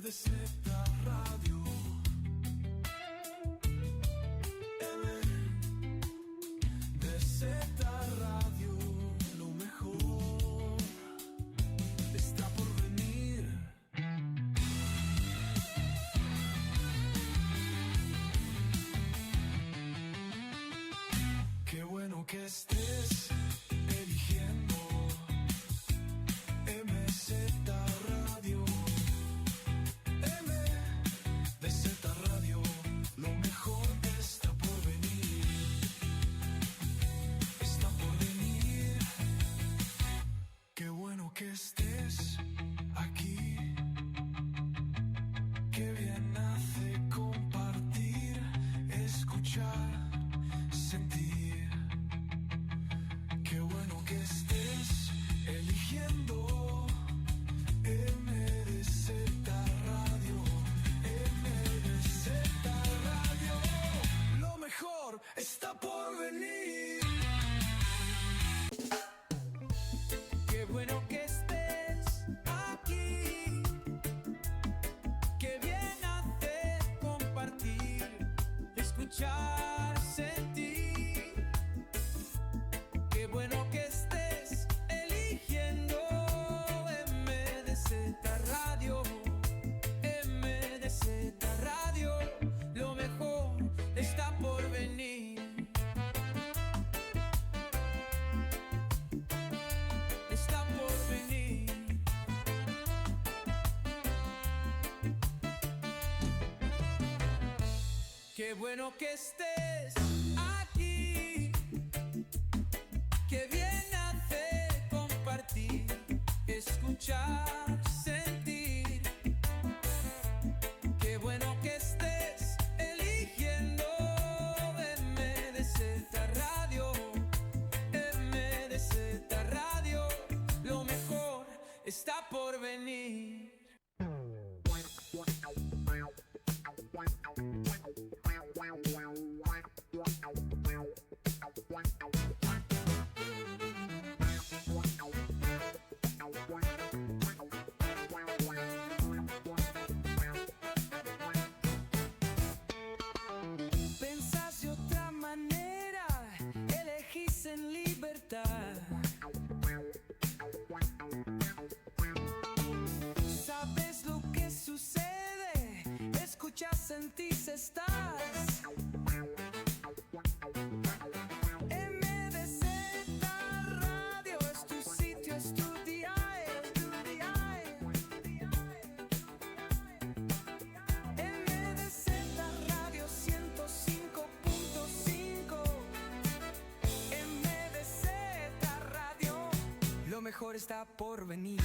MDZ Radio. MDZ Radio, lo mejor está por venir. Qué bueno que estés eligiendo MZ Radio. MDZ Radio, lo mejor está por venir. Está por venir. Qué bueno que estés aquí. Qué bien hace compartir, escuchar, sentir. Qué bueno que estés eligiendo MDZ Radio. MDZ Radio, lo mejor está por venir. Qué bueno que estés aquí. Qué bien hace compartir, escuchar, sentir. Qué bueno que estés eligiendo MDZ Radio. MDZ Radio, lo mejor está por venir. Está por venir. Qué bueno que estés aquí. Qué bien hace compartir, escuchar, sentir. Qué bueno que estés eligiendo MDZ Radio. MDZ Radio, lo mejor está por venir. Pensás de otra manera, elegís en libertad. Sabes lo que sucede, escuchas, sentís, estás. MDZ Radio es tu sitio, es tu dial. MDZ Radio 105.5. MDZ Radio, lo mejor está por venir.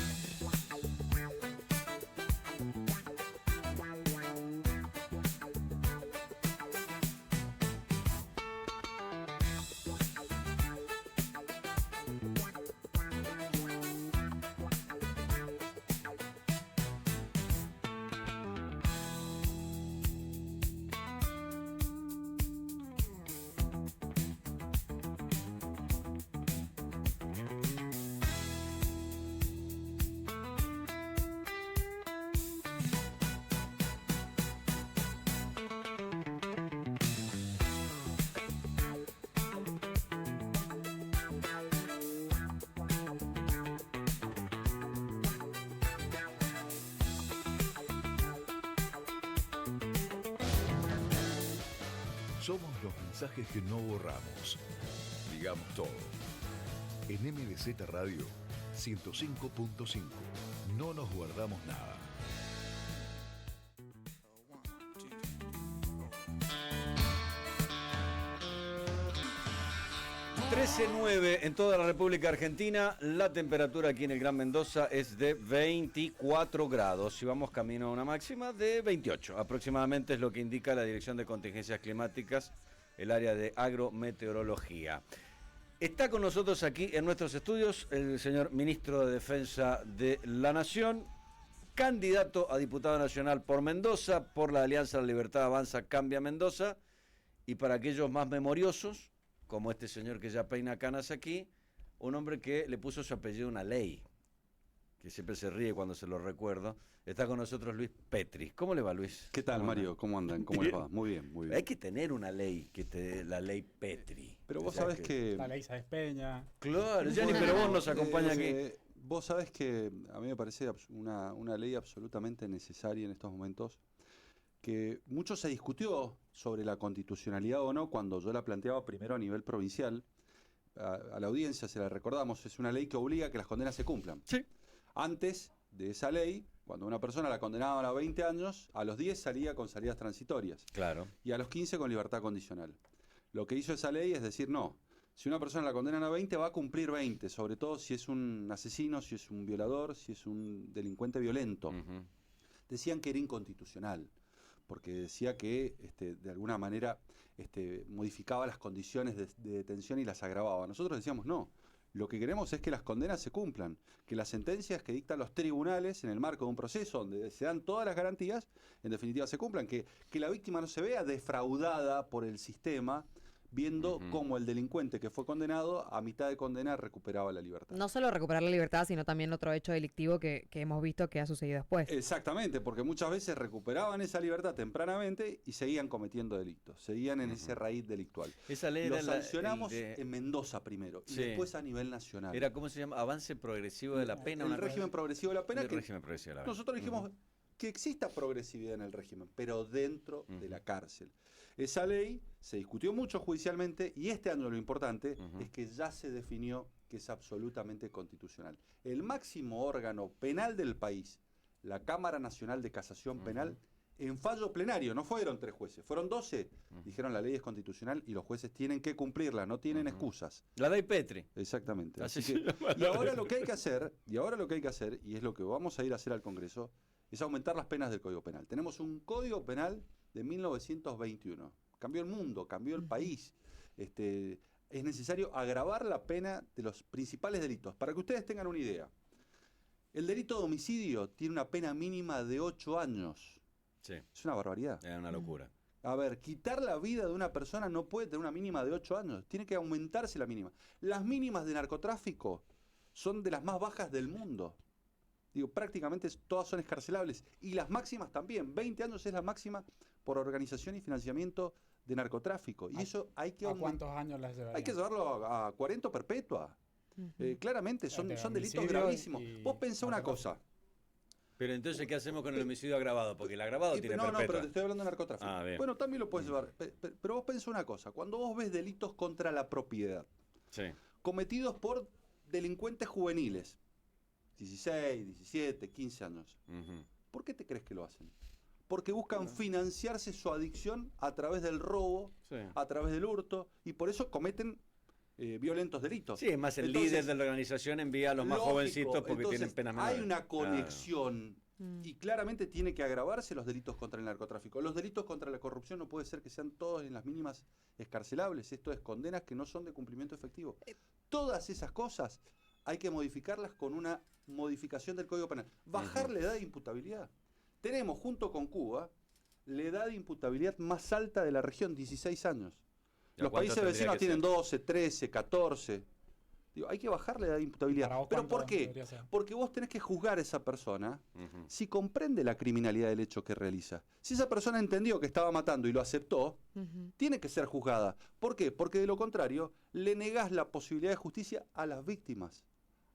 Somos los mensajes que no borramos. Digamos todo. En MDZ Radio 105.5 no nos guardamos nada. 13:09 en toda la República Argentina. La temperatura aquí en el Gran Mendoza es de 24 grados y vamos camino a una máxima de 28. Aproximadamente es lo que indica la Dirección de Contingencias Climáticas, el área de agrometeorología. Está con nosotros aquí en nuestros estudios el señor Ministro de Defensa de la Nación, candidato a diputado nacional por Mendoza, por la Alianza La Libertad Avanza Cambia Mendoza, y para aquellos más memoriosos, como este señor que ya peina canas aquí, un hombre que le puso su apellido a una ley, que siempre se ríe cuando se lo recuerdo. Está con nosotros Luis Petri. ¿Cómo le va, Luis? ¿Qué tal, Mario? ¿Cómo andan? ¿Cómo les va? Muy bien, muy bien. Hay que tener una ley, la ley Petri. Pero vos O sea sabés que... La ley Sáenz Peña. Claro, Gianni, pero vos nos acompaña aquí. Vos sabés que a mí me parece una ley absolutamente necesaria en estos momentos, que mucho se discutió sobre la constitucionalidad o no cuando yo la planteaba primero a nivel provincial. A la audiencia se la recordamos, es una ley que obliga a que las condenas se cumplan. Sí. Antes de esa ley, cuando una persona la condenaban a 20 años, a los 10 salía con salidas transitorias Claro. y a los 15 con libertad condicional. Lo que hizo esa ley es decir, no, si una persona la condenan a 20 va a cumplir 20, sobre todo si es un asesino, si es un violador, si es un delincuente violento. Ujú. Decían que era inconstitucional, porque decía que de alguna manera modificaba las condiciones de detención y las agravaba. Nosotros decíamos no, lo que queremos es que las condenas se cumplan, que las sentencias que dictan los tribunales en el marco de un proceso donde se dan todas las garantías, en definitiva se cumplan, que la víctima no se vea defraudada por el sistema, viendo cómo el delincuente que fue condenado a mitad de condena recuperaba la libertad. No solo recuperar la libertad, sino también otro hecho delictivo que hemos visto que ha sucedido después. Exactamente, porque muchas veces recuperaban esa libertad tempranamente y seguían cometiendo delitos, seguían en ese raíz delictual. Esa ley Lo era sancionamos en Mendoza primero y Sí. después a nivel nacional. Era, ¿cómo se llama? Avance progresivo de la pena. el una cosa régimen así. progresivo de la pena, El que régimen progresivo de la pena. nosotros dijimos que exista progresividad en el régimen, pero dentro de la cárcel. Esa ley se discutió mucho judicialmente y este año lo importante es que ya se definió que es absolutamente constitucional. El máximo órgano penal del país, la Cámara Nacional de Casación Penal, en fallo plenario, no fueron 3 jueces, fueron 12, dijeron la ley es constitucional y los jueces tienen que cumplirla, no tienen excusas. La ley Petri. Exactamente. Así Así se que, llama y la ahora ley. lo que hay que hacer, y es lo que vamos a ir a hacer al Congreso, es aumentar las penas del Código Penal. Tenemos un Código Penal de 1921. Cambió el mundo, cambió el país. Es necesario agravar la pena de los principales delitos. Para que ustedes tengan una idea, el delito de homicidio tiene una pena mínima de 8 años. Sí, Es una barbaridad. era una locura. A ver, quitar la vida de una persona no puede tener una mínima de 8 años. Tiene que aumentarse la mínima. Las mínimas de narcotráfico son de las más bajas del mundo. Digo, prácticamente todas son escarcelables. Y las máximas también. 20 años es la máxima por organización y financiamiento de narcotráfico. Y eso hay que ¿A cuántos años las llevarían? hay que llevarlo a 40 perpetua. Claramente son delitos homicidio gravísimos. y Vos pensá una narcotráfico. cosa. Pero entonces, ¿qué hacemos con el homicidio agravado? Porque el agravado tiene No, perpetua. pero te estoy hablando de narcotráfico. Ah, bien. Bueno, también lo puedes llevar. Pero vos pensá una cosa. Cuando vos ves delitos contra la propiedad, Sí. cometidos por delincuentes juveniles, 16, 17, 15 años, Ujú. ¿por qué te crees que lo hacen? Porque buscan financiarse su adicción a través del robo, Sí. a través del hurto, y por eso cometen violentos delitos. Sí, es más, el Entonces, líder de la organización envía a los más lógico, jovencitos porque entonces, tienen penas menores. hay una Claro. conexión y claramente tiene que agravarse los delitos contra el narcotráfico. Los delitos contra la corrupción no puede ser que sean todos en las mínimas escarcelables. Esto es condenas que no son de cumplimiento efectivo. Todas esas cosas hay que modificarlas con una modificación del Código Penal. Bajar la edad de imputabilidad. Tenemos, junto con Cuba, la edad de imputabilidad más alta de la región, 16 años. ¿Y a Los cuánto países tendría vecinos que tienen ser? 12, 13, 14. Digo, hay que bajar la edad de imputabilidad. Para vos, ¿Pero ¿cuánto por qué? debería ser? Porque vos tenés que juzgar a esa persona Ujú. si comprende la criminalidad del hecho que realiza. Si esa persona entendió que estaba matando y lo aceptó, tiene que ser juzgada. ¿Por qué? Porque de lo contrario, le negás la posibilidad de justicia a las víctimas,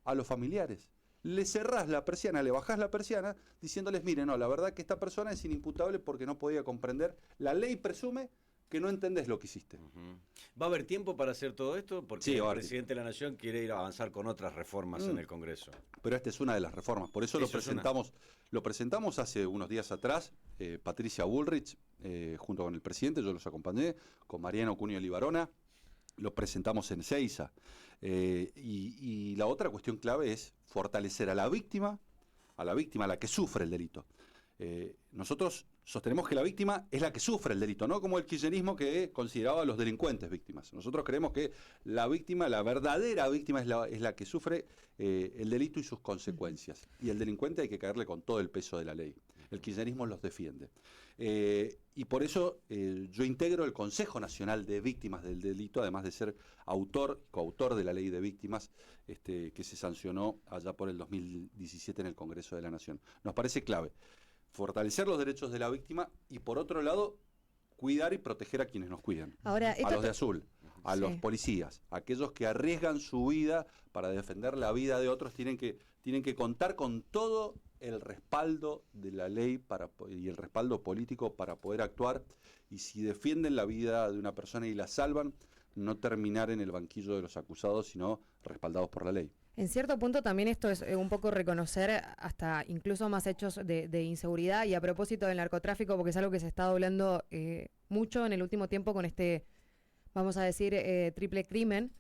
a los familiares. Le cerrás la persiana, le bajás la persiana, diciéndoles, mire, no, la verdad que esta persona es inimputable porque no podía comprender. La ley presume que no entendés lo que hiciste. Ujú. ¿Va a haber tiempo para hacer todo esto? Porque Sí, va a el haber presidente de la Nación quiere ir a avanzar con otras reformas en el Congreso. Pero esta es una de las reformas. Por eso Eso es lo presentamos hace unos días atrás. Patricia Bullrich, junto con el presidente, yo los acompañé, con Mariano Cunio Libarona, lo presentamos en Seiza. Y la otra cuestión clave es fortalecer a la víctima, a la que sufre el delito. Nosotros sostenemos que la víctima es la que sufre el delito, no como el kirchnerismo que consideraba a los delincuentes víctimas. Nosotros creemos que la víctima, la verdadera víctima es la que sufre el delito y sus consecuencias. Y el delincuente hay que caerle con todo el peso de la ley. El kirchnerismo los defiende. Y por eso yo integro el Consejo Nacional de Víctimas del Delito, además de ser coautor de la Ley de Víctimas, que se sancionó allá por el 2017 en el Congreso de la Nación. Nos parece clave fortalecer los derechos de la víctima y, por otro lado, cuidar y proteger a quienes nos cuidan. Ahora, A los de azul, a los policías, aquellos que arriesgan su vida para defender la vida de otros, tienen que contar con todo el respaldo de la ley y el respaldo político para poder actuar, y si defienden la vida de una persona y la salvan, no terminar en el banquillo de los acusados, sino respaldados por la ley. En cierto punto también esto es un poco reconocer hasta incluso más hechos de inseguridad, y a propósito del narcotráfico, porque es algo que se está doblando mucho en el último tiempo con este, vamos a decir, triple crimen.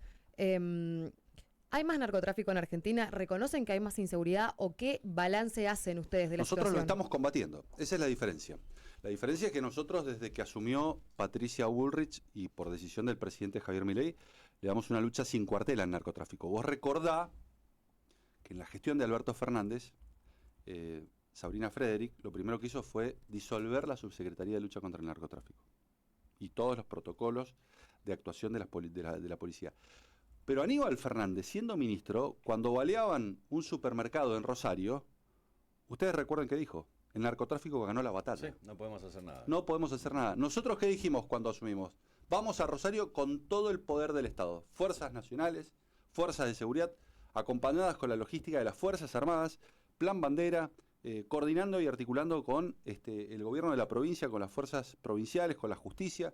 ¿Hay más narcotráfico en Argentina? ¿Reconocen que hay más inseguridad o qué balance hacen ustedes de la Nosotros situación? lo estamos combatiendo, esa es la diferencia. La diferencia es que nosotros, desde que asumió Patricia Bullrich y por decisión del presidente Javier Milei, le damos una lucha sin cuartel al narcotráfico. Vos recordá que en la gestión de Alberto Fernández, Sabrina Frederick lo primero que hizo fue disolver la Subsecretaría de Lucha contra el Narcotráfico y todos los protocolos de actuación de la policía. Pero Aníbal Fernández, siendo ministro, cuando baleaban un supermercado en Rosario, ustedes recuerdan qué dijo: el narcotráfico ganó la batalla. Sí, no podemos hacer nada. No podemos hacer nada. ¿Nosotros qué dijimos cuando asumimos? Vamos a Rosario con todo el poder del Estado. Fuerzas nacionales, fuerzas de seguridad, acompañadas con la logística de las Fuerzas Armadas, Plan Bandera, coordinando y articulando con el gobierno de la provincia, con las fuerzas provinciales, con la justicia.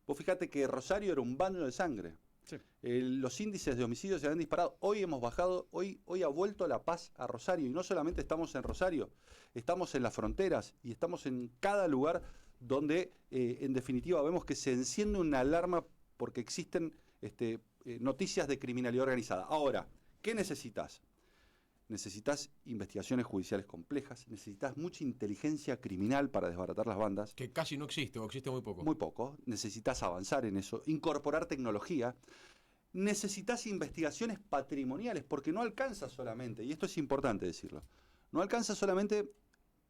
Vos fíjate que Rosario era un baño de sangre. Sí. Los índices de homicidios se han disparado. Hoy hemos bajado, hoy ha vuelto la paz a Rosario. Y no solamente estamos en Rosario, estamos en las fronteras y estamos en cada lugar donde, en definitiva, vemos que se enciende una alarma porque existen noticias de criminalidad organizada. Ahora, ¿qué necesitas? Necesitas investigaciones judiciales complejas, necesitas mucha inteligencia criminal para desbaratar las bandas. Que casi no existe, o existe muy poco. Muy poco. Necesitas avanzar en eso, incorporar tecnología. Necesitas investigaciones patrimoniales, porque no alcanza solamente, y esto es importante decirlo, no alcanza solamente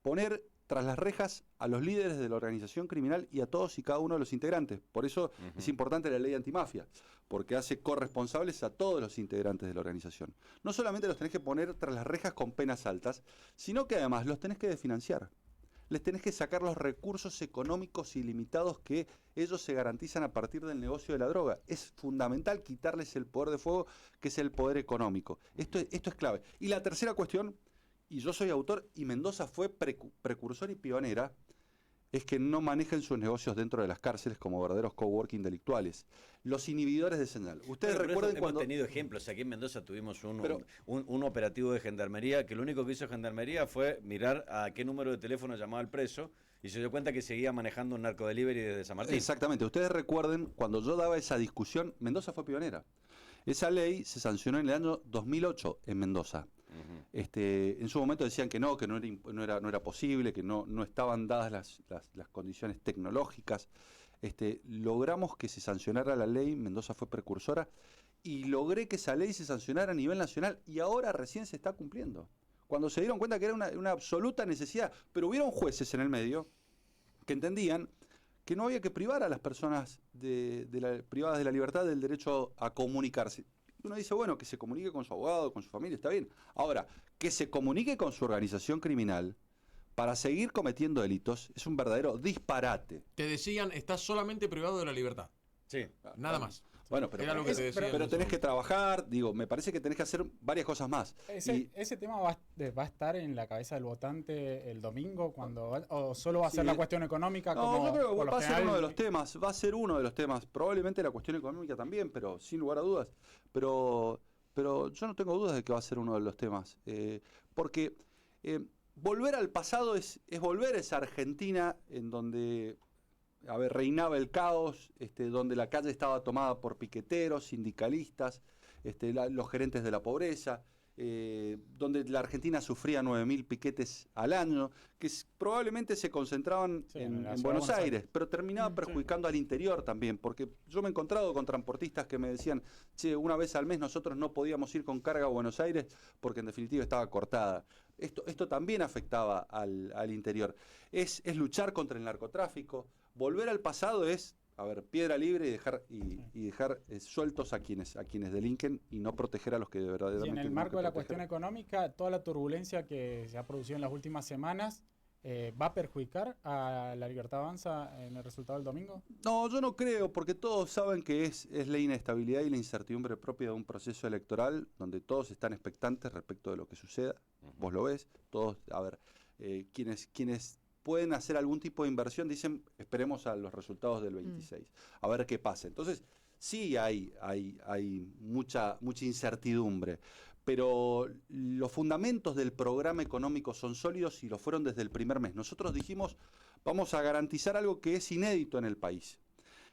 poner tras las rejas a los líderes de la organización criminal y a todos y cada uno de los integrantes. Por eso es importante la ley antimafia, porque hace corresponsables a todos los integrantes de la organización. No solamente los tenés que poner tras las rejas con penas altas, sino que además los tenés que desfinanciar. Les tenés que sacar los recursos económicos ilimitados que ellos se garantizan a partir del negocio de la droga. Es fundamental quitarles el poder de fuego, que es el poder económico. Esto es clave. Y la tercera cuestión, y yo soy autor, y Mendoza fue precursor y pionera, es que no manejen sus negocios dentro de las cárceles como verdaderos coworking delictuales. Los inhibidores de señal. Ustedes recuerden cuando... Hemos tenido ejemplos. Aquí en Mendoza tuvimos un operativo de gendarmería que lo único que hizo gendarmería fue mirar a qué número de teléfono llamaba el preso y se dio cuenta que seguía manejando un narcodelivery desde San Martín. Exactamente. Ustedes recuerden cuando yo daba esa discusión, Mendoza fue pionera. Esa ley se sancionó en el año 2008 en Mendoza. En su momento decían que no era posible, que no estaban dadas las condiciones tecnológicas. Logramos que se sancionara la ley, Mendoza fue precursora, y logré que esa ley se sancionara a nivel nacional, y ahora recién se está cumpliendo. Cuando se dieron cuenta que era una absoluta necesidad, pero hubieron jueces en el medio que entendían que no había que privar a las personas privadas de la libertad del derecho a comunicarse. Uno dice, bueno, que se comunique con su abogado, con su familia, está bien. Ahora, que se comunique con su organización criminal para seguir cometiendo delitos es un verdadero disparate. Te decían, estás solamente privado de la libertad. Sí. Nada más. Bueno, pero, Era lo que te decían pero en tenés ese que trabajar, me parece que tenés que hacer varias cosas más. Ese tema va a estar en la cabeza del votante el domingo, o solo va a ser la cuestión económica. No, yo creo que por lo va a ser general. uno de los temas, probablemente la cuestión económica también, pero sin lugar a dudas. Pero yo no tengo dudas de que va a ser uno de los temas, porque volver al pasado es volver a esa Argentina en donde reinaba el caos, donde la calle estaba tomada por piqueteros, sindicalistas, los gerentes de la pobreza, donde la Argentina sufría 9.000 piquetes al año, que probablemente se concentraban en Buenos Aires, pero terminaban perjudicando al interior también, porque yo me he encontrado con transportistas que me decían, che, una vez al mes nosotros no podíamos ir con carga a Buenos Aires porque en definitiva estaba cortada. Esto también afectaba al interior. Es luchar contra el narcotráfico. Volver al pasado es, piedra libre y dejar sueltos a quienes delinquen y no proteger a los que de verdad. Y en el marco de la cuestión económica, toda la turbulencia que se ha producido en las últimas semanas, ¿va a perjudicar a la Libertad Avanza en el resultado del domingo? No, yo no creo, porque todos saben que es la inestabilidad y la incertidumbre propia de un proceso electoral donde todos están expectantes respecto de lo que suceda. Vos lo ves, todos, quienes pueden hacer algún tipo de inversión dicen, esperemos a los resultados del 26, a ver qué pasa. Entonces, sí hay mucha incertidumbre, pero los fundamentos del programa económico son sólidos y lo fueron desde el primer mes. Nosotros dijimos, vamos a garantizar algo que es inédito en el país,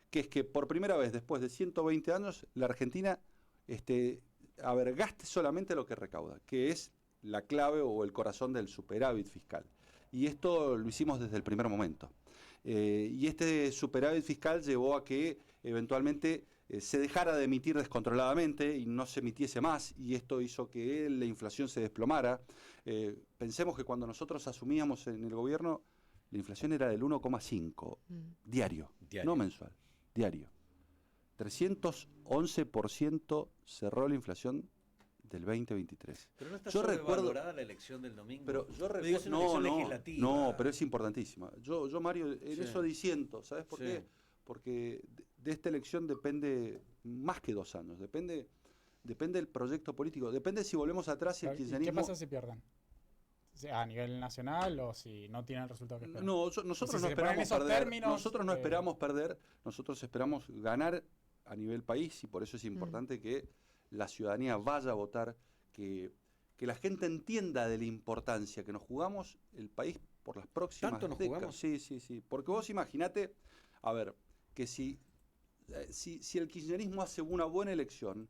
que es que por primera vez después de 120 años la Argentina gaste solamente lo que recauda, que es la clave o el corazón del superávit fiscal. Y esto lo hicimos desde el primer momento. Y este superávit fiscal llevó a que eventualmente se dejara de emitir descontroladamente y no se emitiese más, y esto hizo que la inflación se desplomara. Pensemos que cuando nosotros asumíamos en el gobierno, la inflación era del 1,5 diario, no mensual, diario. 311% cerró la inflación del 2023. Pero no está sobrevalorada la elección del domingo. Pero yo recuerdo, no, pero es importantísima. Yo Mario, en eso disiento, ¿sabes por qué? Porque de esta elección depende más que 2 años, depende del proyecto político, depende si volvemos atrás y el kirchnerismo... ¿Qué pasa si pierden? ¿A nivel nacional o si no tienen el resultado que esperan? No, nosotros no esperamos perder, nosotros no esperamos perder, nosotros esperamos ganar a nivel país, y por eso es importante que la ciudadanía vaya a votar, que la gente entienda de la importancia, que nos jugamos el país por las próximas ¿Tanto nos décadas. jugamos? Sí, porque vos imaginate, que si el kirchnerismo hace una buena elección,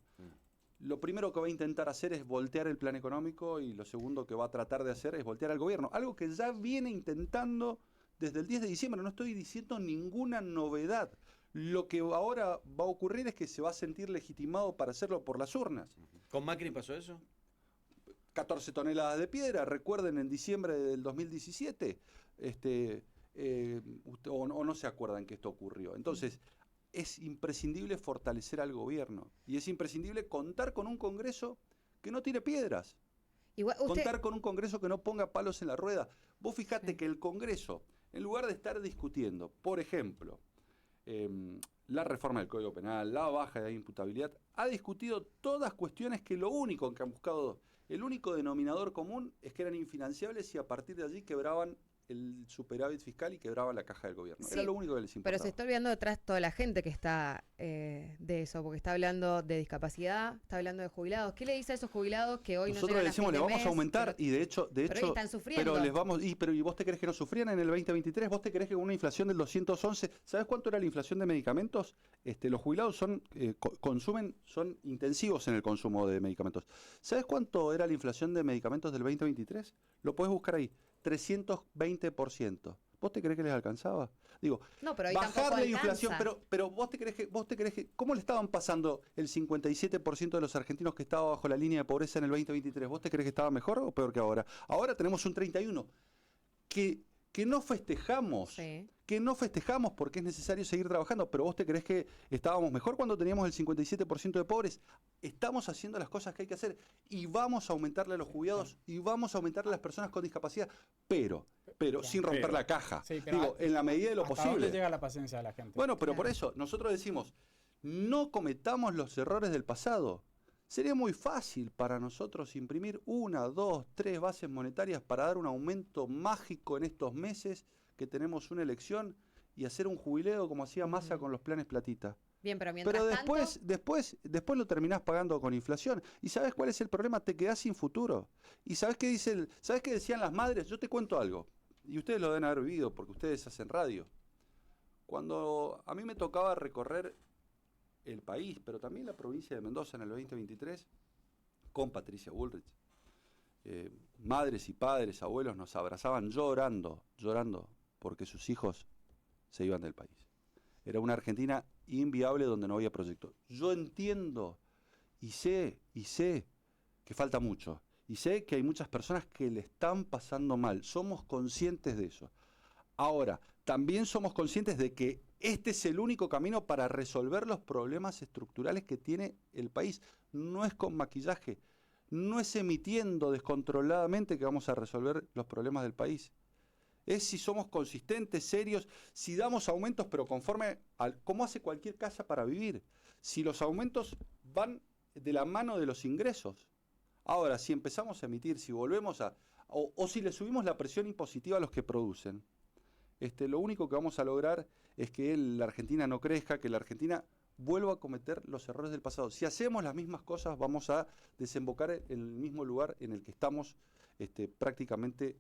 lo primero que va a intentar hacer es voltear el plan económico, y lo segundo que va a tratar de hacer es voltear al gobierno, algo que ya viene intentando desde el 10 de diciembre, no estoy diciendo ninguna novedad. Lo que ahora va a ocurrir es que se va a sentir legitimado para hacerlo por las urnas. ¿Con Macri pasó eso? 14 toneladas de piedra, recuerden en diciembre del 2017, o no se acuerdan que esto ocurrió. Entonces, es imprescindible fortalecer al gobierno, y es imprescindible contar con un Congreso que no tire piedras. Contar con un Congreso que no ponga palos en la rueda. Vos fijate que el Congreso, en lugar de estar discutiendo, por ejemplo, la reforma del Código Penal, la baja de imputabilidad, ha discutido todas cuestiones que lo único que han buscado, el único denominador común es que eran infinanciables, y a partir de allí quebraban el superávit fiscal y quebraban la caja del gobierno. Sí, era lo único que les importaba. pero se está olvidando detrás toda la gente que está de eso, porque está hablando de discapacidad, está hablando de jubilados. ¿Qué le dice a esos jubilados que hoy nosotros no llegan le decimos, a fin le de vamos mes, a aumentar, y de hecho pero hoy están sufriendo. ¿Y vos te crees que no sufrían en el 2023? ¿Vos te crees que con una inflación del 211? ¿Sabes cuánto era la inflación de medicamentos? Los jubilados son intensivos en el consumo de medicamentos. ¿Sabes cuánto era la inflación de medicamentos del 2023? Lo podés buscar ahí, 320%. ¿Vos te crees que les alcanzaba? Digo, no, pero bajar la inflación, pero vos te crees que, ¿cómo le estaban pasando el 57% de los argentinos que estaba bajo la línea de pobreza en el 2023? ¿Vos te crees que estaba mejor o peor que ahora? Ahora tenemos un 31% que no festejamos, porque es necesario seguir trabajando, pero vos te crees que estábamos mejor cuando teníamos el 57% de pobres. Estamos haciendo las cosas que hay que hacer, y vamos a aumentarle a los jubilados, y vamos a aumentarle a las personas con discapacidad, pero sin romper la caja. Digo, en la medida de lo ¿hasta posible. dónde llega la paciencia de la gente? Bueno, pero por eso nosotros decimos, no cometamos los errores del pasado. Sería muy fácil para nosotros imprimir 1, 2, 3 bases monetarias para dar un aumento mágico en estos meses que tenemos una elección, y hacer un jubileo como hacía Massa con los planes platita. Bien, pero mientras después lo terminás pagando con inflación. ¿Y sabes cuál es el problema? Te quedás sin futuro. ¿Y sabes qué decían las madres? Yo te cuento algo, y ustedes lo deben haber vivido porque ustedes hacen radio. Cuando a mí me tocaba recorrer el país, pero también la provincia de Mendoza en el 2023, con Patricia Bullrich, madres y padres, abuelos nos abrazaban llorando, porque sus hijos se iban del país. Era una Argentina inviable donde no había proyecto. Yo entiendo y sé que falta mucho, Y sé que hay muchas personas que le están pasando mal. Somos conscientes de eso. Ahora, también somos conscientes de que este es el único camino para resolver los problemas estructurales que tiene el país. No es con maquillaje, no es emitiendo descontroladamente que vamos a resolver los problemas del país. Es si somos consistentes, serios, si damos aumentos, pero conforme al como hace cualquier casa para vivir. Si los aumentos van de la mano de los ingresos. Ahora, si empezamos a emitir, si volvemos o si le subimos la presión impositiva a los que producen, lo único que vamos a lograr es que la Argentina no crezca, que la Argentina vuelva a cometer los errores del pasado. Si hacemos las mismas cosas, vamos a desembocar en el mismo lugar en el que estamos prácticamente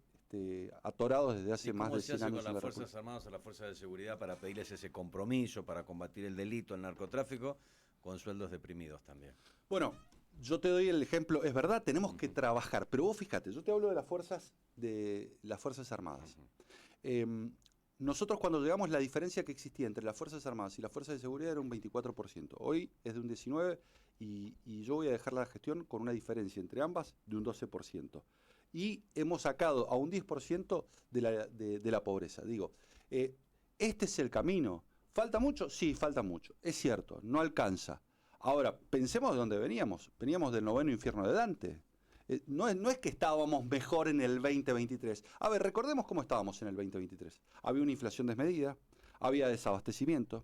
atorados desde hace más de 100 años. ¿Cómo se hace con las Fuerzas Armadas o las Fuerzas de Seguridad para pedirles ese compromiso para combatir el delito, el narcotráfico, con sueldos deprimidos también? Bueno, yo te doy el ejemplo, es verdad, tenemos que trabajar, pero vos fíjate, yo te hablo de las Fuerzas Armadas. Nosotros cuando llegamos, la diferencia que existía entre las Fuerzas Armadas y las Fuerzas de Seguridad era un 24%. Hoy es de un 19% y yo voy a dejar la gestión con una diferencia entre ambas de un 12%. Y hemos sacado a un 10% de la pobreza. Digo, este es el camino. ¿Falta mucho? Sí, falta mucho. Es cierto, no alcanza. Ahora, pensemos de dónde veníamos. Veníamos del noveno infierno de Dante. No es que estábamos mejor en el 2023. A ver, recordemos cómo estábamos en el 2023. Había una inflación desmedida, había desabastecimiento,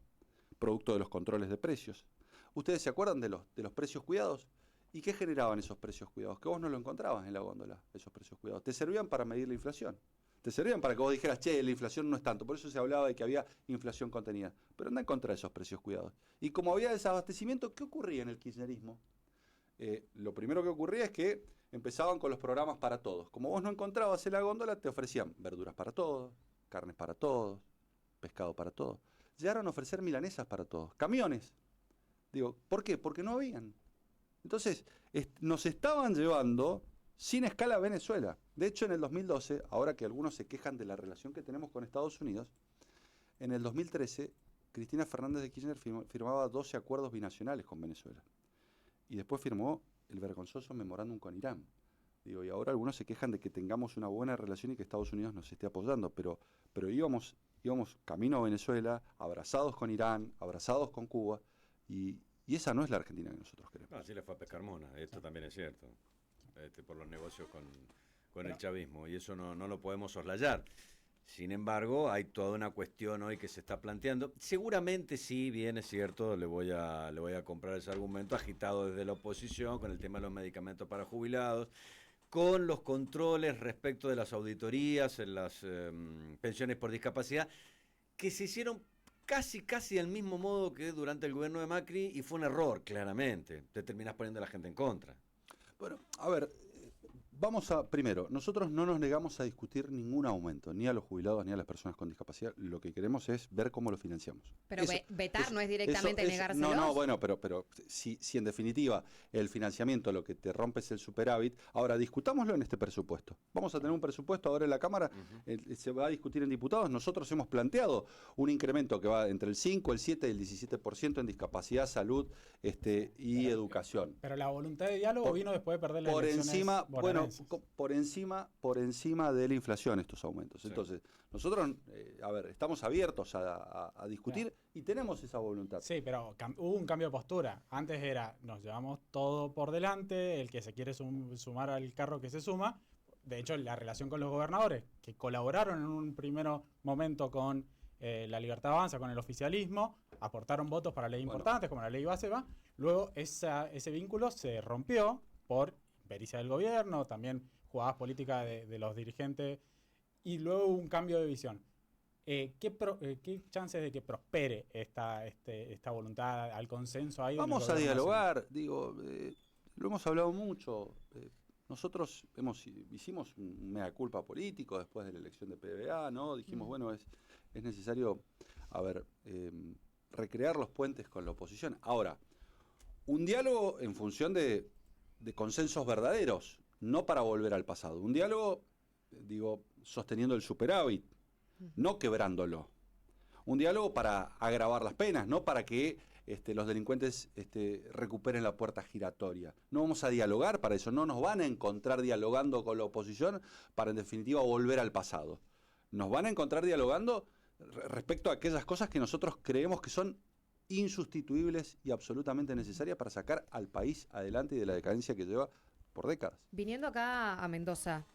producto de los controles de precios. ¿Ustedes se acuerdan de los precios cuidados? ¿Y qué generaban esos precios cuidados? Que vos no lo encontrabas en la góndola, esos precios cuidados. Te servían para medir la inflación. Te servían para que vos dijeras, che, la inflación no es tanto. Por eso se hablaba de que había inflación contenida. Pero anda en contra de esos precios cuidados. Y como había desabastecimiento, ¿qué ocurría en el kirchnerismo? Lo primero que ocurría es que empezaban con los programas para todos. Como vos no encontrabas en la góndola, te ofrecían verduras para todos, carnes para todos, pescado para todos. Llegaron a ofrecer milanesas para todos, camiones. Digo, ¿por qué? Porque no habían. Entonces, nos estaban llevando sin escala a Venezuela. De hecho, en el 2012, ahora que algunos se quejan de la relación que tenemos con Estados Unidos, en el 2013, Cristina Fernández de Kirchner firmaba 12 acuerdos binacionales con Venezuela. Y después firmó el vergonzoso memorándum con Irán. Digo, y ahora algunos se quejan de que tengamos una buena relación y que Estados Unidos nos esté apoyando, pero íbamos camino a Venezuela, abrazados con Irán, abrazados con Cuba, y esa no es la Argentina que nosotros queremos. Así le fue a pescar mona, esto también es cierto, por los negocios con el chavismo, y eso no lo podemos soslayar. Sin embargo, hay toda una cuestión hoy que se está planteando. Seguramente sí, bien es cierto, le voy a comprar ese argumento agitado desde la oposición con el tema de los medicamentos para jubilados, con los controles respecto de las auditorías en las pensiones por discapacidad, que se hicieron casi del mismo modo que durante el gobierno de Macri, y fue un error, claramente. Te terminás poniendo a la gente en contra. Bueno, a ver, primero, nosotros no nos negamos a discutir ningún aumento, ni a los jubilados ni a las personas con discapacidad. Lo que queremos es ver cómo lo financiamos. Pero vetar no es directamente negárselos. No, bueno, pero si en definitiva el financiamiento lo que te rompe es el superávit, ahora discutámoslo en este presupuesto. Vamos a tener un presupuesto ahora en la Cámara, se va a discutir en diputados. Nosotros hemos planteado un incremento que va entre el 5, el 7 y el 17% en discapacidad, salud y educación. Pero la voluntad de diálogo vino después de perder las elecciones. Por encima de la inflación estos aumentos. Sí. Entonces, nosotros, estamos abiertos a discutir y tenemos esa voluntad. Sí, pero hubo un cambio de postura. Antes era, nos llevamos todo por delante, el que se quiere sumar al carro que se suma. De hecho, la relación con los gobernadores, que colaboraron en un primer momento con la Libertad Avanza, con el oficialismo, aportaron votos para leyes importantes, como la ley Baceba. Luego ese vínculo se rompió por pericia del gobierno, también jugadas políticas de los dirigentes, y luego hubo un cambio de visión. ¿Qué chances de que prospere esta voluntad al consenso ahí? Vamos a dialogar, lo hemos hablado mucho. Nosotros hicimos un mea culpa político después de la elección de PBA, ¿no? Dijimos, bueno, es necesario, recrear los puentes con la oposición. Ahora, un diálogo en función de consensos verdaderos, no para volver al pasado. Un diálogo, sosteniendo el superávit, no quebrándolo. Un diálogo para agravar las penas, no para que los delincuentes recuperen la puerta giratoria. No vamos a dialogar para eso, no nos van a encontrar dialogando con la oposición para en definitiva volver al pasado. Nos van a encontrar dialogando respecto a aquellas cosas que nosotros creemos que son insustituibles y absolutamente necesarias para sacar al país adelante y de la decadencia que lleva por décadas. Viniendo acá a Mendoza,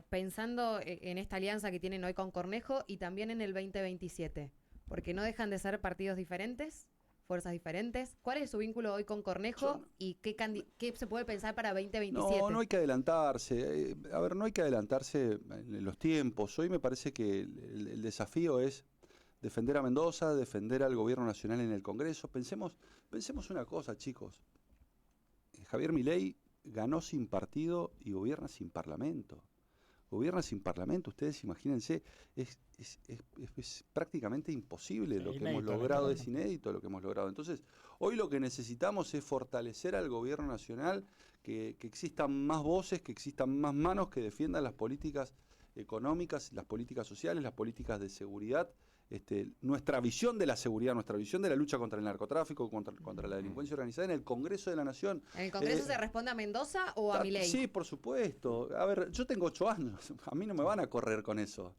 pensando en esta alianza que tienen hoy con Cornejo y también en el 2027, porque no dejan de ser partidos diferentes, fuerzas diferentes. ¿Cuál es su vínculo hoy con Cornejo y qué se puede pensar para 2027? No hay que adelantarse. No hay que adelantarse en los tiempos. Hoy me parece que el desafío es defender a Mendoza, defender al gobierno nacional en el Congreso. Pensemos una cosa, chicos. Javier Milei ganó sin partido y gobierna sin parlamento. Gobierna sin parlamento, ustedes imagínense, es prácticamente imposible lo que hemos logrado, es inédito lo que hemos logrado. Entonces, hoy lo que necesitamos es fortalecer al gobierno nacional, que existan más voces, que existan más manos que defiendan las políticas económicas, las políticas sociales, las políticas de seguridad, nuestra visión de la seguridad, nuestra visión de la lucha contra el narcotráfico, contra la delincuencia organizada en el Congreso de la Nación. ¿En el Congreso se responde a Mendoza o a Milei? Sí, por supuesto. A ver, yo tengo 8 años, a mí no me van a correr con eso.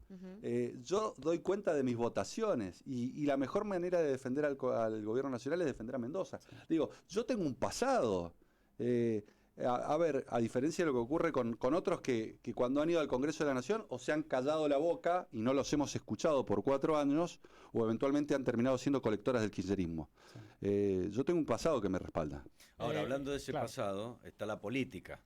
Yo doy cuenta de mis votaciones y la mejor manera de defender al gobierno nacional es defender a Mendoza. Digo, yo tengo un pasado. A diferencia de lo que ocurre con otros que cuando han ido al Congreso de la Nación o se han callado la boca y no los hemos escuchado por 4 años o eventualmente han terminado siendo colectoras del kirchnerismo. Yo tengo un pasado que me respalda. Ahora, hablando de ese pasado, está la política.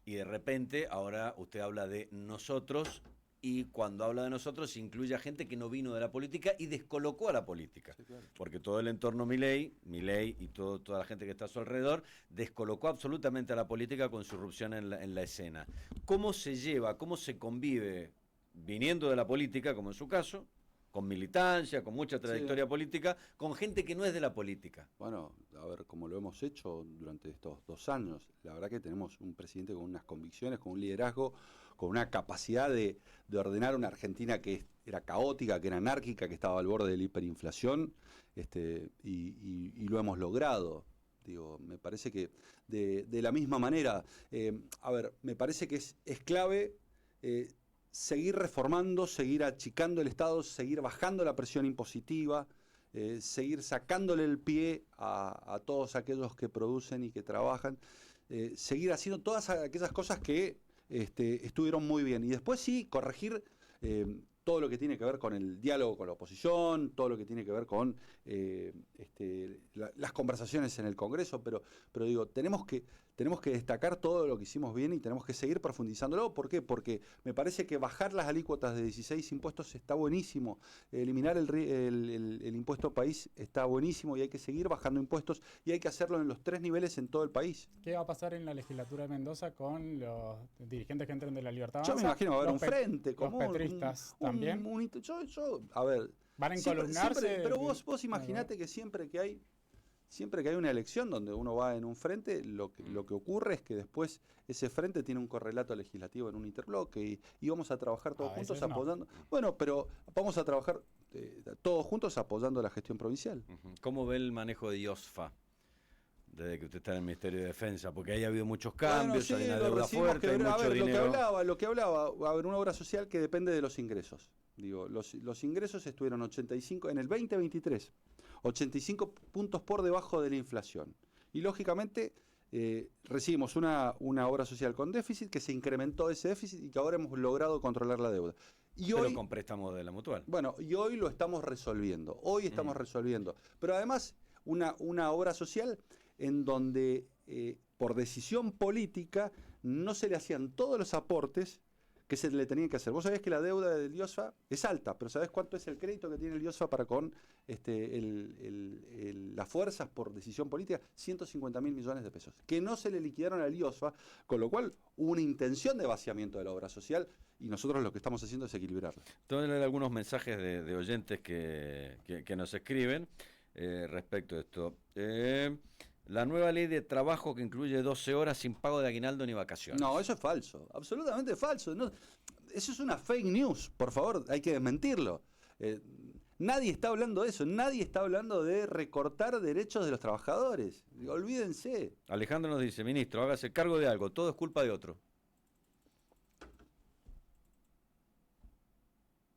Y de repente, ahora usted habla de nosotros, y cuando habla de nosotros incluye a gente que no vino de la política y descolocó a la política. Sí, claro. Porque todo el entorno Milei y toda la gente que está a su alrededor descolocó absolutamente a la política con su irrupción en la escena. ¿Cómo se lleva, cómo se convive viniendo de la política, como en su caso, con militancia, con mucha trayectoria política, con gente que no es de la política? Bueno, a ver, como lo hemos hecho durante estos 2 años, la verdad que tenemos un presidente con unas convicciones, con un liderazgo, con una capacidad de ordenar una Argentina que era caótica, que era anárquica, que estaba al borde de la hiperinflación, y lo hemos logrado. Digo, me parece que de la misma manera, me parece que es clave seguir reformando, seguir achicando el Estado, seguir bajando la presión impositiva, seguir sacándole el pie a todos aquellos que producen y que trabajan, seguir haciendo todas aquellas cosas que estuvieron muy bien. Y después sí, corregir todo lo que tiene que ver con el diálogo con la oposición, todo lo que tiene que ver con las conversaciones en el Congreso, pero digo, tenemos que destacar todo lo que hicimos bien y tenemos que seguir profundizándolo. ¿Por qué? Porque me parece que bajar las alícuotas de 16 impuestos está buenísimo, eliminar el impuesto país está buenísimo y hay que seguir bajando impuestos y hay que hacerlo en los 3 niveles en todo el país. ¿Qué va a pasar en la legislatura de Mendoza con los dirigentes que entren de la Libertad Avanza? Yo me imagino va a haber un frente común. Los petristas también. A ver, van a encolumnarse. Pero vos imaginate que siempre que hay una elección donde uno va en un frente, lo que ocurre es que después ese frente tiene un correlato legislativo en un interbloque y vamos a trabajar todos juntos apoyando. Bueno, pero vamos a trabajar todos juntos apoyando la gestión provincial. ¿Cómo ve el manejo de IOSFA desde que usted está en el Ministerio de Defensa? Porque ahí ha habido muchos cambios, hay una deuda fuerte, hay mucho dinero. Lo que hablaba, va a haber una obra social que depende de los ingresos. Digo, los ingresos estuvieron 85 en el 2023, 85 puntos por debajo de la inflación. Y lógicamente recibimos una obra social con déficit, que se incrementó ese déficit y que ahora hemos logrado controlar la deuda. Pero con préstamos de la Mutual. Bueno, y hoy lo estamos resolviendo. Pero además, una obra social en donde por decisión política no se le hacían todos los aportes que se le tenían que hacer. Vos sabés que la deuda del IOSFA es alta, pero ¿sabés cuánto es el crédito que tiene el IOSFA para con las fuerzas por decisión política? 150.000 millones de pesos, que no se le liquidaron al IOSFA, con lo cual hubo una intención de vaciamiento de la obra social y nosotros lo que estamos haciendo es equilibrarla. Tengo que leer algunos mensajes de oyentes que nos escriben respecto a esto. La nueva ley de trabajo que incluye 12 horas sin pago de aguinaldo ni vacaciones. No, eso es falso, absolutamente falso. No, eso es una fake news, por favor, hay que desmentirlo. Nadie está hablando de eso, nadie está hablando de recortar derechos de los trabajadores. Digo, olvídense. Alejandro nos dice, ministro, hágase cargo de algo, todo es culpa de otro.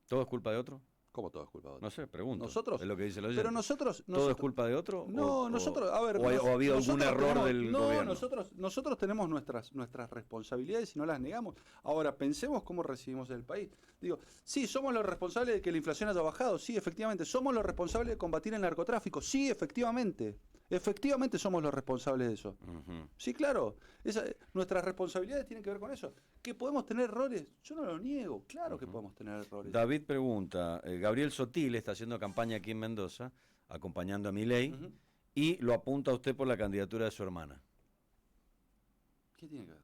¿Todo es culpa de otro? ¿Cómo todo es culpa de otro? No sé, pregunto. ¿Nosotros? Es lo que dice el oyente. Pero nosotros... ¿Todo es culpa de otro? No, nosotros, a ver... ¿O ha habido algún error del gobierno? Nosotros tenemos nuestras responsabilidades y no las negamos. Ahora, pensemos cómo recibimos el país. Digo, sí, somos los responsables de que la inflación haya bajado, sí, efectivamente. Somos los responsables de combatir el narcotráfico, sí, efectivamente. Efectivamente somos los responsables de eso. Sí, claro. Nuestras responsabilidades tienen que ver con eso. ¿Que podemos tener errores? Yo no lo niego. Claro que podemos tener errores. David pregunta, Gabriel Sotil está haciendo campaña aquí en Mendoza, acompañando a Milei, y lo apunta a usted por la candidatura de su hermana. ¿Qué tiene que ver?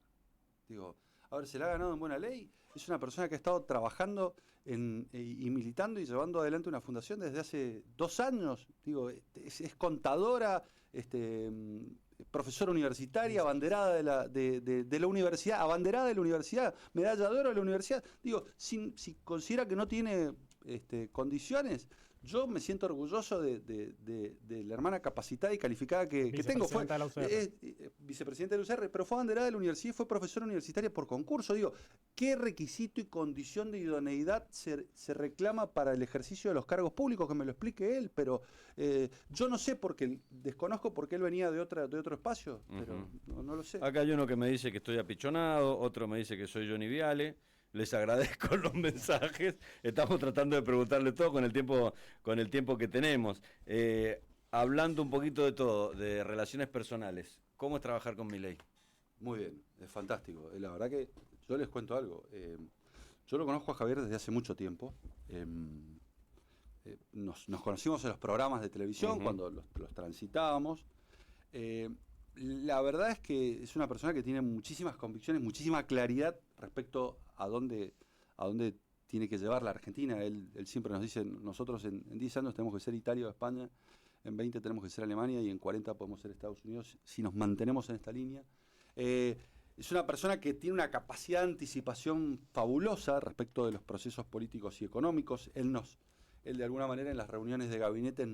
Digo, a ver, se la ha ganado en buena ley. Es una persona que ha estado trabajando y militando y llevando adelante una fundación desde hace 2 años. Digo, es contadora, profesora universitaria, abanderada de la universidad, abanderada de la universidad, medalla de oro de la universidad. Digo, si considera que no tiene condiciones, yo me siento orgulloso de la hermana capacitada y calificada que tengo. Fue vicepresidenta de la UCR, pero fue abanderada de la universidad y fue profesora universitaria por concurso. Digo, ¿qué requisito y condición de idoneidad se reclama para el ejercicio de los cargos públicos? Que me lo explique él, pero yo no sé porque desconozco por qué él venía de otro espacio, pero no lo sé. Acá hay uno que me dice que estoy apichonado, otro me dice que soy Johnny Viale. Les agradezco los mensajes. Estamos tratando de preguntarle todo con el tiempo que tenemos. Hablando un poquito de todo, de relaciones personales. ¿Cómo es trabajar con Milei? Muy bien, es fantástico. La verdad que yo les cuento algo. Yo lo conozco a Javier desde hace mucho tiempo. Nos conocimos en los programas de televisión cuando los transitábamos. La verdad es que es una persona que tiene muchísimas convicciones, muchísima claridad respecto a dónde tiene que llevar la Argentina. Él siempre nos dice, nosotros en 10 años tenemos que ser Italia o España, en 20 tenemos que ser Alemania y en 40 podemos ser Estados Unidos si nos mantenemos en esta línea. Es una persona que tiene una capacidad de anticipación fabulosa respecto de los procesos políticos y económicos. Él de alguna manera en las reuniones de gabinete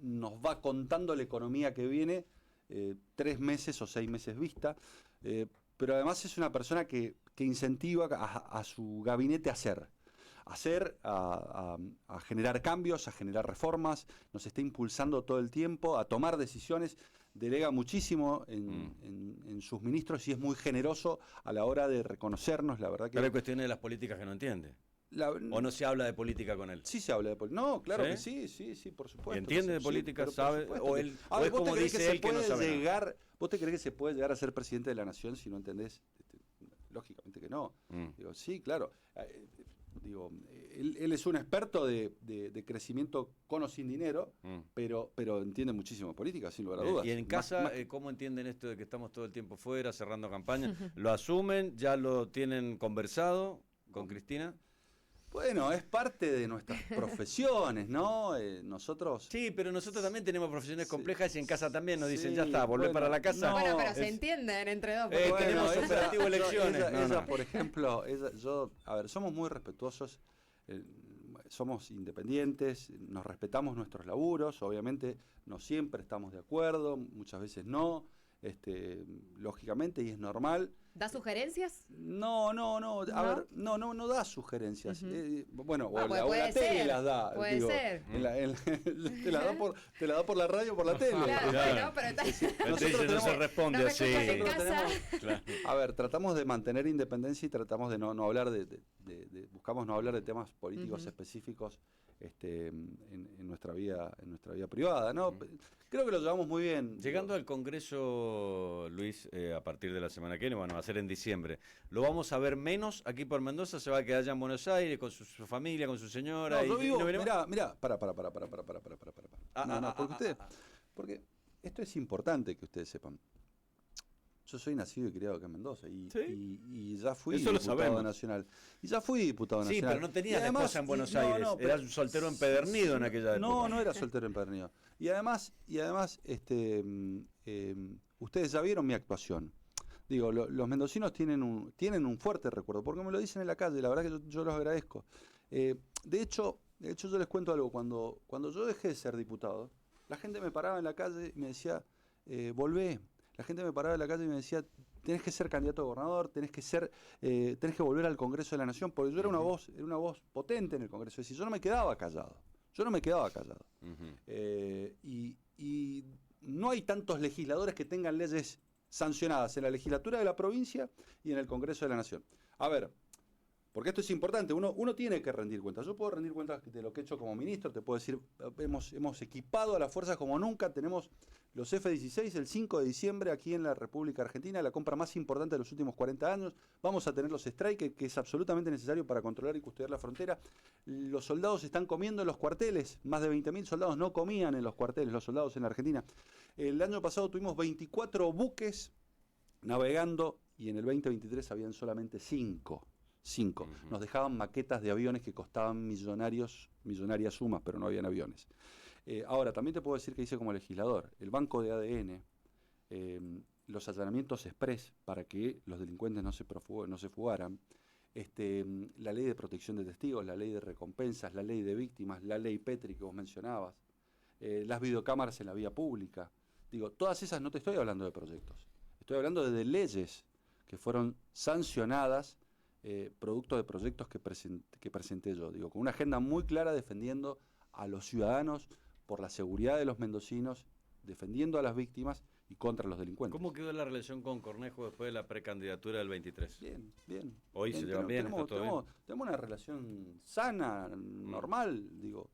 nos va contando la economía que viene 3 meses o 6 meses vista, pero además es una persona que incentiva a su gabinete a generar cambios, a generar reformas, nos está impulsando todo el tiempo, a tomar decisiones, delega muchísimo en sus ministros y es muy generoso a la hora de reconocernos, la verdad que... Pero hay cuestiones de las políticas que no entiende. ¿O no se habla de política con él? Sí se habla de política. No, claro que sí, por supuesto. ¿Entiende de política? ¿Sabe? ¿O es como dice él que no sabe nada? ¿Vos te crees que se puede llegar a ser presidente de la nación si no entendés? Lógicamente que no. Digo, sí, claro. Él es un experto de crecimiento con o sin dinero, pero entiende muchísimo de política, sin lugar a dudas. ¿Y en casa cómo entienden esto de que estamos todo el tiempo fuera, cerrando campaña? ¿Lo asumen? ¿Ya lo tienen conversado con Cristina? Bueno, es parte de nuestras profesiones, ¿no? Nosotros... Sí, pero nosotros también tenemos profesiones complejas y en casa también nos dicen, ya está, volvé para la casa. No, bueno, pero se entienden entre dos. Tenemos operativo elecciones. Por ejemplo, somos muy respetuosos, somos independientes, nos respetamos nuestros laburos, obviamente no siempre estamos de acuerdo, muchas veces no, lógicamente, y es normal. ¿Da sugerencias? No, a ver, no da sugerencias. Bueno, o la ser, tele las da. Puede ser. Te la da por la radio o por la tele. Claro, pero no se responde así. A ver, tratamos de mantener independencia y tratamos de no hablar buscamos no hablar de temas políticos específicos en nuestra vida privada, ¿no? Creo que lo llevamos muy bien. Llegando al Congreso, Luis, a partir de la semana que viene, bueno, va a ser en diciembre, ¿lo vamos a ver menos aquí por Mendoza? ¿Se va a quedar allá en Buenos Aires con su familia, con su señora? No, yo vivo, mirá, para. Porque esto es importante que ustedes sepan. Yo soy nacido y criado acá en Mendoza y ya fui diputado nacional. Sí, pero no tenías esposa en Buenos Aires. Eras un soltero empedernido en aquella época. No era soltero empedernido. Y además, ustedes ya vieron mi actuación. Digo, los mendocinos tienen un fuerte recuerdo, porque me lo dicen en la calle, la verdad que yo los agradezco. De hecho, De hecho, yo les cuento algo. Cuando yo dejé de ser diputado, la gente me paraba en la calle y me decía, volvé. La gente me paraba en la calle y me decía, tenés que ser candidato a gobernador, tenés que volver al Congreso de la Nación, porque yo era una voz potente en el Congreso. Es decir, yo no me quedaba callado. Y no hay tantos legisladores que tengan leyes sancionadas en la legislatura de la provincia y en el Congreso de la Nación. A ver, porque esto es importante, uno tiene que rendir cuentas. Yo puedo rendir cuentas de lo que he hecho como ministro, te puedo decir, hemos equipado a las fuerzas como nunca, tenemos los F-16 el 5 de diciembre aquí en la República Argentina, la compra más importante de los últimos 40 años, vamos a tener los strike, que es absolutamente necesario para controlar y custodiar la frontera. Los soldados están comiendo en los cuarteles, más de 20.000 soldados no comían en los cuarteles, los soldados en la Argentina. El año pasado tuvimos 24 buques navegando y en el 2023 habían solamente 5. Nos dejaban maquetas de aviones que costaban millonarias sumas, pero no habían aviones. Ahora, también te puedo decir que hice como legislador. El banco de ADN, los allanamientos express para que los delincuentes no se fugaran, la ley de protección de testigos, la ley de recompensas, la ley de víctimas, la ley Petri que vos mencionabas, las videocámaras en la vía pública. Digo, todas esas no te estoy hablando de proyectos. Estoy hablando de leyes que fueron sancionadas producto de proyectos que presenté yo, digo, con una agenda muy clara defendiendo a los ciudadanos por la seguridad de los mendocinos, defendiendo a las víctimas y contra los delincuentes. ¿Cómo quedó la relación con Cornejo después de la precandidatura del 23? Bien. Hoy se llevan bien, está todo bien. Tenemos una relación sana, normal, digo.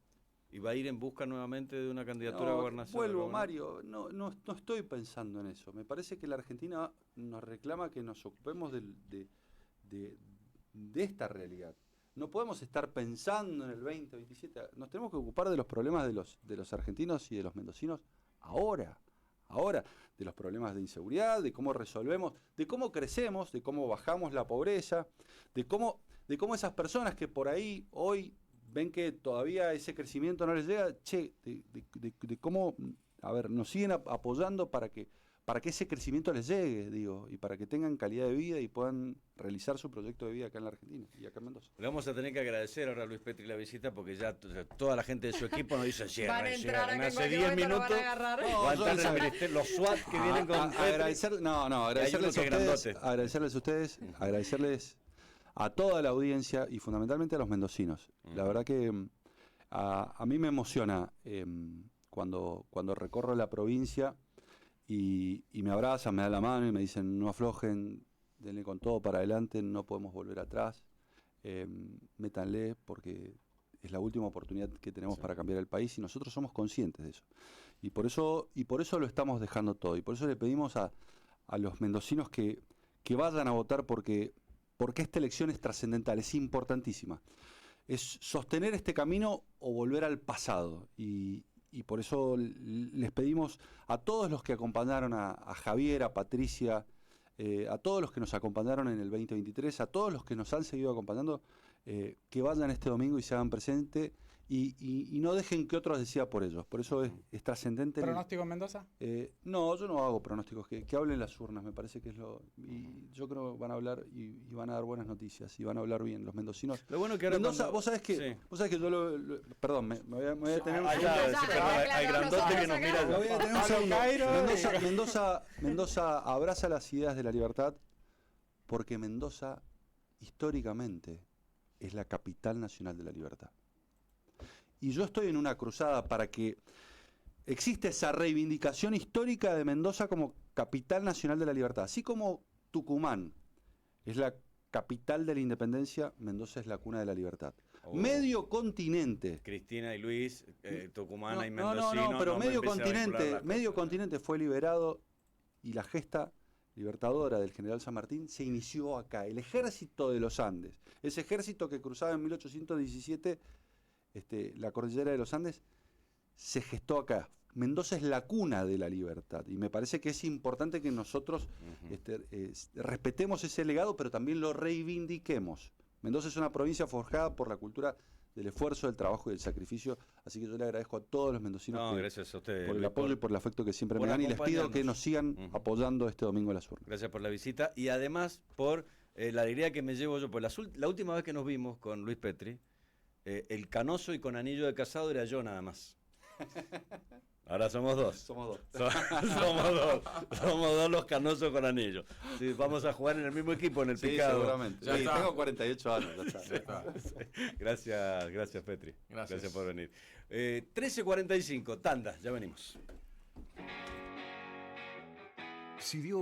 ¿Y va a ir en busca nuevamente de una candidatura a gobernación? Vuelvo, Mario, no estoy pensando en eso. Me parece que la Argentina nos reclama que nos ocupemos de esta realidad. No podemos estar pensando en el 2027. Nos tenemos que ocupar de los problemas de los argentinos y de los mendocinos ahora, de los problemas de inseguridad, de cómo resolvemos, de cómo crecemos, de cómo bajamos la pobreza, de cómo esas personas que por ahí hoy ven que todavía ese crecimiento no les llega, de cómo, nos siguen apoyando para que ese crecimiento les llegue, digo, y para que tengan calidad de vida y puedan realizar su proyecto de vida acá en la Argentina y acá en Mendoza. Le vamos a tener que agradecer ahora a Luis Petri la visita porque ya toda la gente de su equipo nos dice Van a entrar acá en hace cualquier 10 momento, lo minutos van a agarrar. va a entrar el ministerio, los SWAT que vienen con agradecerles a toda la audiencia y fundamentalmente a los mendocinos. La verdad que a mí me emociona cuando recorro la provincia y me abrazan, me dan la mano y me dicen no aflojen, denle con todo para adelante, no podemos volver atrás, métanle porque es la última oportunidad que tenemos para cambiar el país y nosotros somos conscientes de eso. Y por eso lo estamos dejando todo y por eso le pedimos a los mendocinos que vayan a votar porque esta elección es trascendental, es importantísima. Es sostener este camino o volver al pasado. Y por eso les pedimos a todos los que acompañaron a Javier, a Patricia, a todos los que nos acompañaron en el 2023, a todos los que nos han seguido acompañando, que vayan este domingo y se hagan presente y no dejen que otros decidan por ellos. Por eso es trascendente. ¿Pronóstico en Mendoza? No, yo no hago pronósticos, que hablen las urnas, me parece que es lo... Y yo creo que van a hablar y van a dar buenas noticias y van a hablar bien los mendocinos. Lo bueno que ahora Mendoza, cuando... vos sabés que yo perdón, me voy a tener un hay grandote que nos mira. me voy a tener un segundo. Mendoza abraza las ideas de la libertad porque Mendoza históricamente es la capital nacional de la libertad. Y yo estoy en una cruzada para que exista esa reivindicación histórica de Mendoza como capital nacional de la libertad. Así como Tucumán es la capital de la independencia, Mendoza es la cuna de la libertad. Medio continente. Cristina y Luis, tucumana y mendocino. No, pero medio continente fue liberado y la gesta libertadora del general San Martín se inició acá. El ejército de los Andes, ese ejército que cruzaba en 1817 la cordillera de los Andes, se gestó acá. Mendoza es la cuna de la libertad y me parece que es importante que nosotros respetemos ese legado, pero también lo reivindiquemos. Mendoza es una provincia forjada por la cultura del esfuerzo, del trabajo y del sacrificio, así que yo le agradezco a todos los mendocinos gracias a ustedes, por el apoyo y por el afecto que siempre me dan y les pido que nos sigan apoyando este domingo a las urnas. Gracias por la visita y además por la alegría que me llevo yo, pues la última vez que nos vimos con Luis Petri, El canoso y con anillo de casado era yo nada más. Ahora somos dos. Somos dos. Somos dos los canosos con anillo. Sí, vamos a jugar en el mismo equipo en el Sí, picado. seguramente. Ya Sí, está. tengo 48 años, ya está. Ya está. Gracias Petri. Gracias. Por venir. 13:45, tanda, ya venimos. Si dio